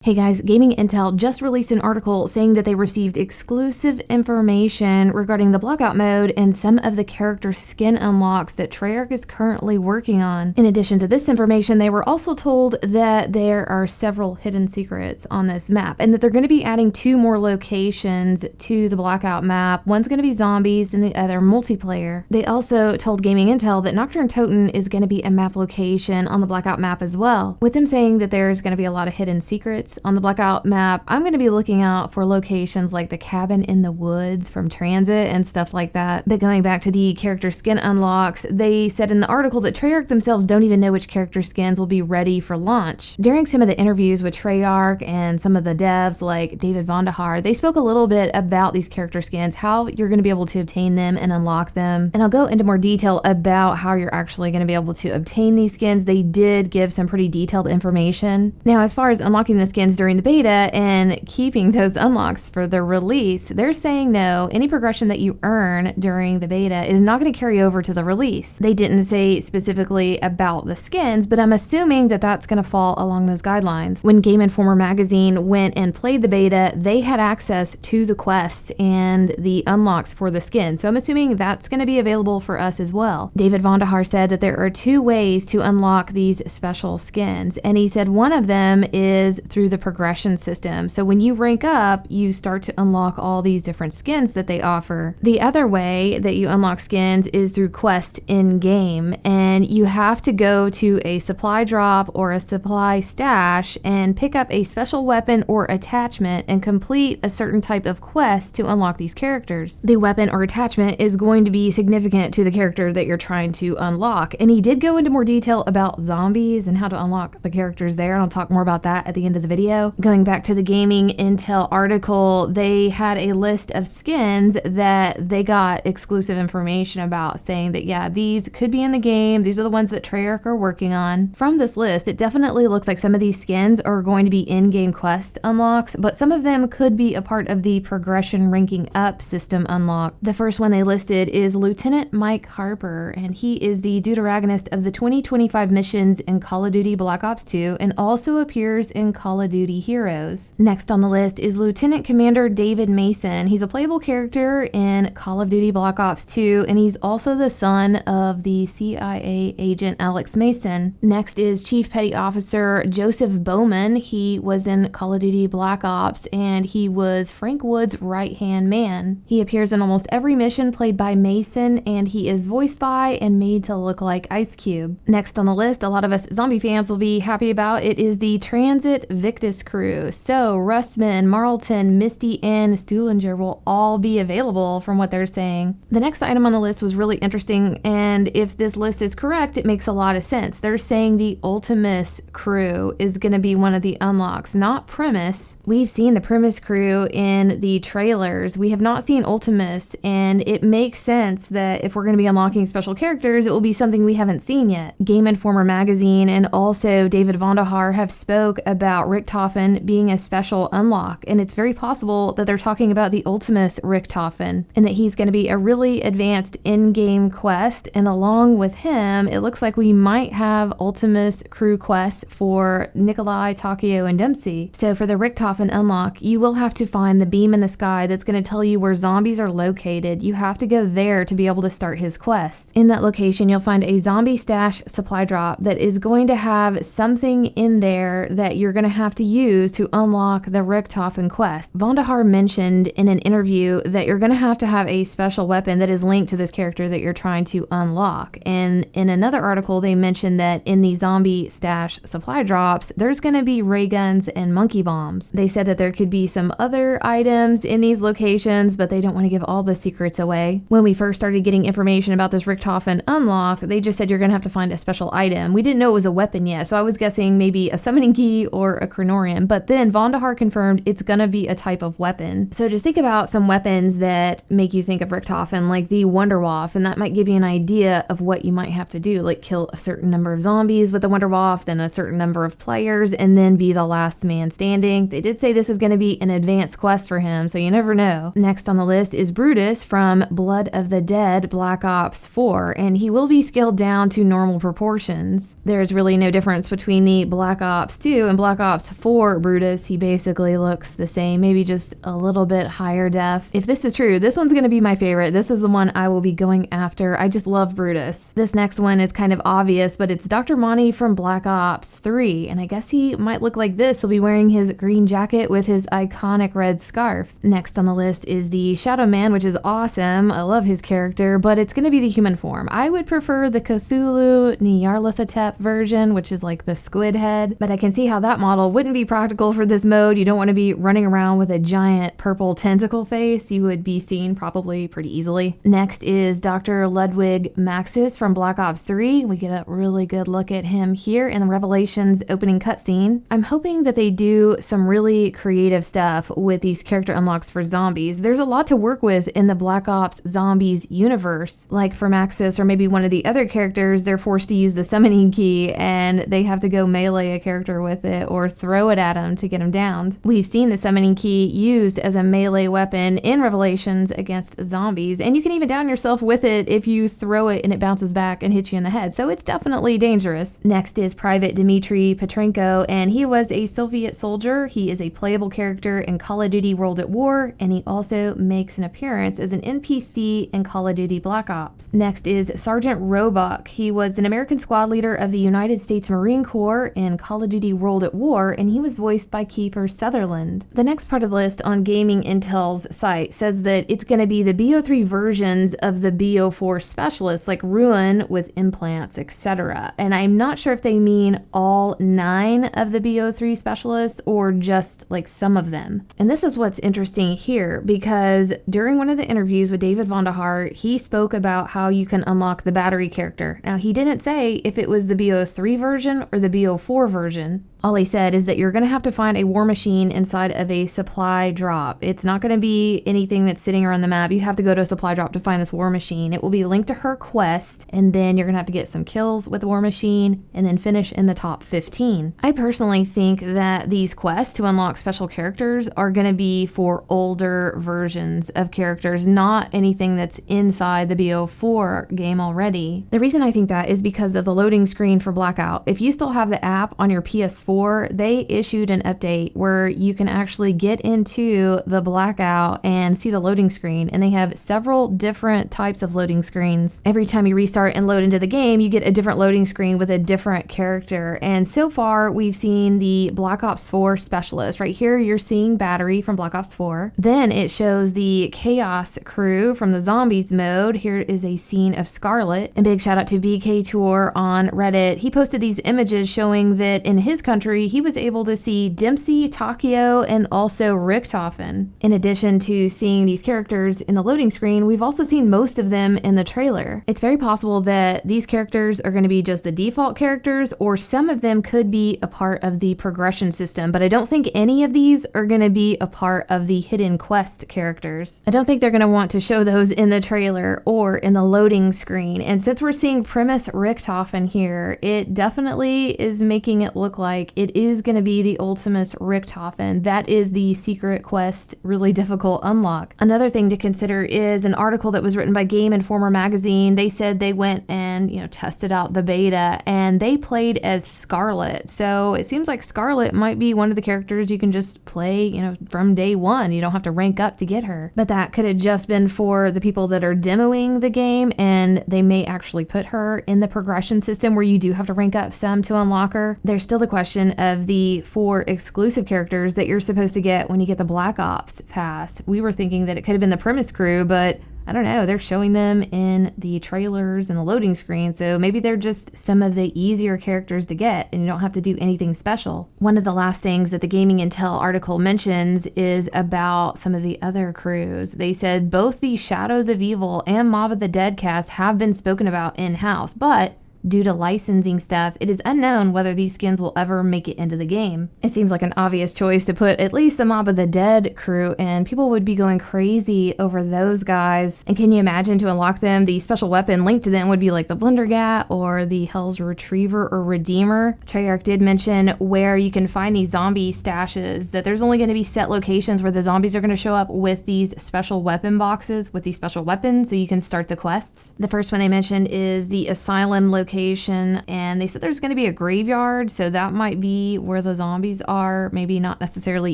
Hey guys, GamingIntel just released an article saying that they received exclusive information regarding the Blackout Mode and some of the character skin unlocks that Treyarch is currently working on. In addition to this information, they were also told that there are several hidden secrets on this map and that they're going to be adding 2 more locations to the Blackout map. One's going to be zombies and the other multiplayer. They also told GamingIntel that Nocturne Toten is going to be a map location on the Blackout map as well, with them saying that there's going to be a lot of hidden secrets on the Blackout map. I'm going to be looking out for locations like the cabin in the woods from Transit and stuff like that. But going back to the character skin unlocks, they said in the article that Treyarch themselves don't even know which character skins will be ready for launch. During some of the interviews with Treyarch and some of the devs like David Vonderhaar, they spoke a little bit about these character skins, how you're going to be able to obtain them and unlock them. And I'll go into more detail about how you're actually going to be able to obtain these skins. They did give some pretty detailed information. Now, as far as unlocking the skins during the beta and keeping those unlocks for the release, they're saying no, any progression that you earn during the beta is not going to carry over to the release. They didn't say specifically about the skins, but I'm assuming that that's going to fall along those guidelines. When Game Informer magazine went and played the beta, they had access to the quests and the unlocks for the skins, so I'm assuming that's going to be available for us as well. David Vonderhaar said that there are 2 ways to unlock these special skins, and he said one of them is through the progression system. So when you rank up, you start to unlock all these different skins that they offer. The other way that you unlock skins is through quests in-game, and you have to go to a supply drop or a supply stash and pick up a special weapon or attachment and complete a certain type of quest to unlock these characters. The weapon or attachment is going to be significant to the character that you're trying to unlock, and he did go into more detail about zombies and how to unlock the characters there, and I'll talk more about that at the end of the video. Going back to the GamingIntel article, they had a list of skins that they got exclusive information about, saying that yeah, these could be in the game. These are the ones that Treyarch are working on. From this list, it definitely looks like some of these skins are going to be in-game quest unlocks, but some of them could be a part of the progression ranking up system unlock. The first one they listed is Lieutenant Mike Harper, and he is the deuteragonist of the 2025 missions in Call of Duty Black Ops 2 and also appears in Call of Duty Heroes. Next on the list is Lieutenant Commander David Mason. He's a playable character in Call of Duty Black Ops 2, and he's also the son of the CIA agent Alex Mason. Next is Chief Petty Officer Joseph Bowman. He was in Call of Duty Black Ops, and he was Frank Wood's right-hand man. He appears in almost every mission played by Mason, and he is voiced by and made to look like Ice Cube. Next on the list, a lot of us zombie fans will be happy about, it is the Transit Victus crew. So Rustman, Marlton, Misty, and Stuhlinger will all be available from what they're saying. The next item on the list was really interesting, and if this list is correct, it makes a lot of sense. They're saying the Ultimus crew is going to be one of the unlocks, not Primus. We've seen the Primus crew in the trailers. We have not seen Ultimus, and it makes sense that if we're going to be unlocking special characters, it will be something we haven't seen yet. Game Informer magazine and also David Vonderhaar have spoke about Richthofen being a special unlock, and it's very possible that they're talking about the Ultimus Richthofen and that he's going to be a really advanced in-game quest, and along with him it looks like we might have Ultimus crew quests for Nikolai, Takeo, and Dempsey. So for the Richthofen unlock, you will have to find the beam in the sky that's going to tell you where zombies are located. You have to go there to be able to start his quest. In that location you'll find a zombie stash supply drop that is going to have something in there that you're going to have to use to unlock the Richthofen quest. Vonderhaar mentioned in an interview that you're going to have a special weapon that is linked to this character that you're trying to unlock. And in another article, they mentioned that in the zombie stash supply drops, there's going to be ray guns and monkey bombs. They said that there could be some other items in these locations, but they don't want to give all the secrets away. When we first started getting information about this Richthofen unlock, they just said you're going to have to find a special item. We didn't know it was a weapon yet, so I was guessing maybe a summoning key or a Chronorium, but then Vonderhaar confirmed it's gonna be a type of weapon. So just think about some weapons that make you think of Richthofen, like the Wunderwaffe, and that might give you an idea of what you might have to do, like kill a certain number of zombies with the Wunderwaffe, then a certain number of players, and then be the last man standing. They did say this is gonna be an advanced quest for him, so you never know. Next on the list is Brutus from Blood of the Dead Black Ops 4, and he will be scaled down to normal proportions. There's really no difference between the Black Ops 2 and Black Ops stats for Brutus, he basically looks the same, maybe just a little bit higher def. If this is true, this one's going to be my favorite. This is the one I will be going after. I just love Brutus. This next one is kind of obvious, but it's Dr. Monty from Black Ops 3, and I guess he might look like this. He'll be wearing his green jacket with his iconic red scarf. Next on the list is the Shadow Man, which is awesome. I love his character, but it's going to be the human form. I would prefer the Cthulhu Nyarlathotep version, which is like the squid head, but I can see how that model wouldn't be practical for this mode. You don't want to be running around with a giant purple tentacle face. You would be seen probably pretty easily. Next is Dr. Ludwig Maxis from Black Ops 3. We get a really good look at him here in the Revelations opening cutscene. I'm hoping that they do some really creative stuff with these character unlocks for zombies. There's a lot to work with in the Black Ops Zombies universe. Like for Maxis or maybe one of the other characters, they're forced to use the summoning key and they have to go melee a character with it or throw it at him to get him downed. We've seen the summoning key used as a melee weapon in Revelations against zombies, and you can even down yourself with it if you throw it and it bounces back and hits you in the head, so it's definitely dangerous. Next is Private Dmitry Petrenko, and he was a Soviet soldier. He is a playable character in Call of Duty World at War, and he also makes an appearance as an NPC in Call of Duty Black Ops. Next is Sergeant Roebuck. He was an American squad leader of the United States Marine Corps in Call of Duty World at War, and he was voiced by Kiefer Sutherland. The next part of the list on GamingIntel's site says that it's going to be the BO3 versions of the BO4 specialists, like Ruin with implants, etc. And I'm not sure if they mean all 9 of the BO3 specialists or just like some of them. And this is what's interesting here, because during one of the interviews with David Vonderhaar, he spoke about how you can unlock the battery character. Now, he didn't say if it was the BO3 version or the BO4 version. All he said is that you're going to have to find a war machine inside of a supply drop. It's not going to be anything that's sitting around the map. You have to go to a supply drop to find this war machine. It will be linked to her quest, and then you're going to have to get some kills with the war machine and then finish in the top 15. I personally think that these quests to unlock special characters are going to be for older versions of characters, not anything that's inside the BO4 game already. The reason I think that is because of the loading screen for Blackout. If you still have the app on your PS4, they issued an update where you can actually get into the Blackout and see the loading screen, and they have several different types of loading screens. Every time you restart and load into the game, you get a different loading screen with a different character, and so far we've seen the Black Ops 4 specialist. Right here you're seeing Battery from Black Ops 4. Then it shows the Chaos crew from the Zombies mode. Here is a scene of Scarlet, and big shout out to BK Tour on Reddit. He posted these images showing that in his country he was able to see Dempsey, Takio, and also Richthofen. In addition to seeing these characters in the loading screen, we've also seen most of them in the trailer. It's very possible that these characters are going to be just the default characters, or some of them could be a part of the progression system, but I don't think any of these are going to be a part of the hidden quest characters. I don't think they're going to want to show those in the trailer or in the loading screen, and since we're seeing Primus Richthofen here, it definitely is making it look like it is going to be the Ultimus Richthofen. That is the secret quest, really difficult unlock. Another thing to consider is an article that was written by Game Informer magazine. They said they went and, tested out the beta, and they played as Scarlet. So it seems like Scarlet might be one of the characters you can just play, from day one. You don't have to rank up to get her. But that could have just been for the people that are demoing the game, and they may actually put her in the progression system where you do have to rank up some to unlock her. There's still the question of the 4 exclusive characters that you're supposed to get when you get the Black Ops pass. We were thinking that it could have been the Primus crew, but I don't know, they're showing them in the trailers and the loading screen, so maybe they're just some of the easier characters to get and you don't have to do anything special. One of the last things that the GamingIntel article mentions is about some of the other crews. They said both the Shadows of Evil and Mob of the Dead cast have been spoken about in-house, but due to licensing stuff, it is unknown whether these skins will ever make it into the game. It seems like an obvious choice to put at least the Mob of the Dead crew in. People would be going crazy over those guys. And can you imagine, to unlock them, the special weapon linked to them would be like the Blundergat or the Hell's Retriever or Redeemer. Treyarch did mention where you can find these zombie stashes, that there's only going to be set locations where the zombies are going to show up with these special weapon boxes with these special weapons so you can start the quests. The first one they mentioned is the Asylum Location location, and they said there's going to be a graveyard, so that might be where the zombies are. Maybe not necessarily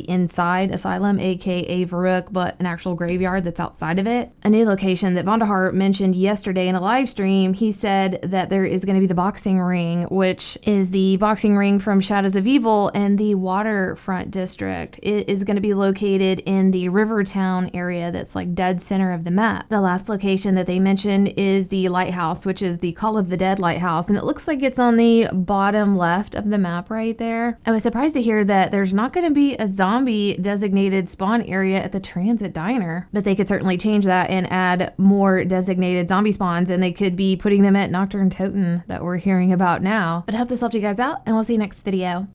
inside Asylum, aka Roebuck, but an actual graveyard that's outside of it. A new location that Vonderhart mentioned yesterday in a live stream, he said that there is going to be the boxing ring, which is the boxing ring from Shadows of Evil and the Waterfront District. It is going to be located in the Rivertown area that's like dead center of the map. The last location that they mentioned is the lighthouse, which is the Call of the Dead lighthouse, and it looks like it's on the bottom left of the map right there. I was surprised to hear that there's not going to be a zombie designated spawn area at the Transit Diner, but they could certainly change that and add more designated zombie spawns, and they could be putting them at Nocturne Toten that we're hearing about now. But I hope this helped you guys out, and we'll see you next video.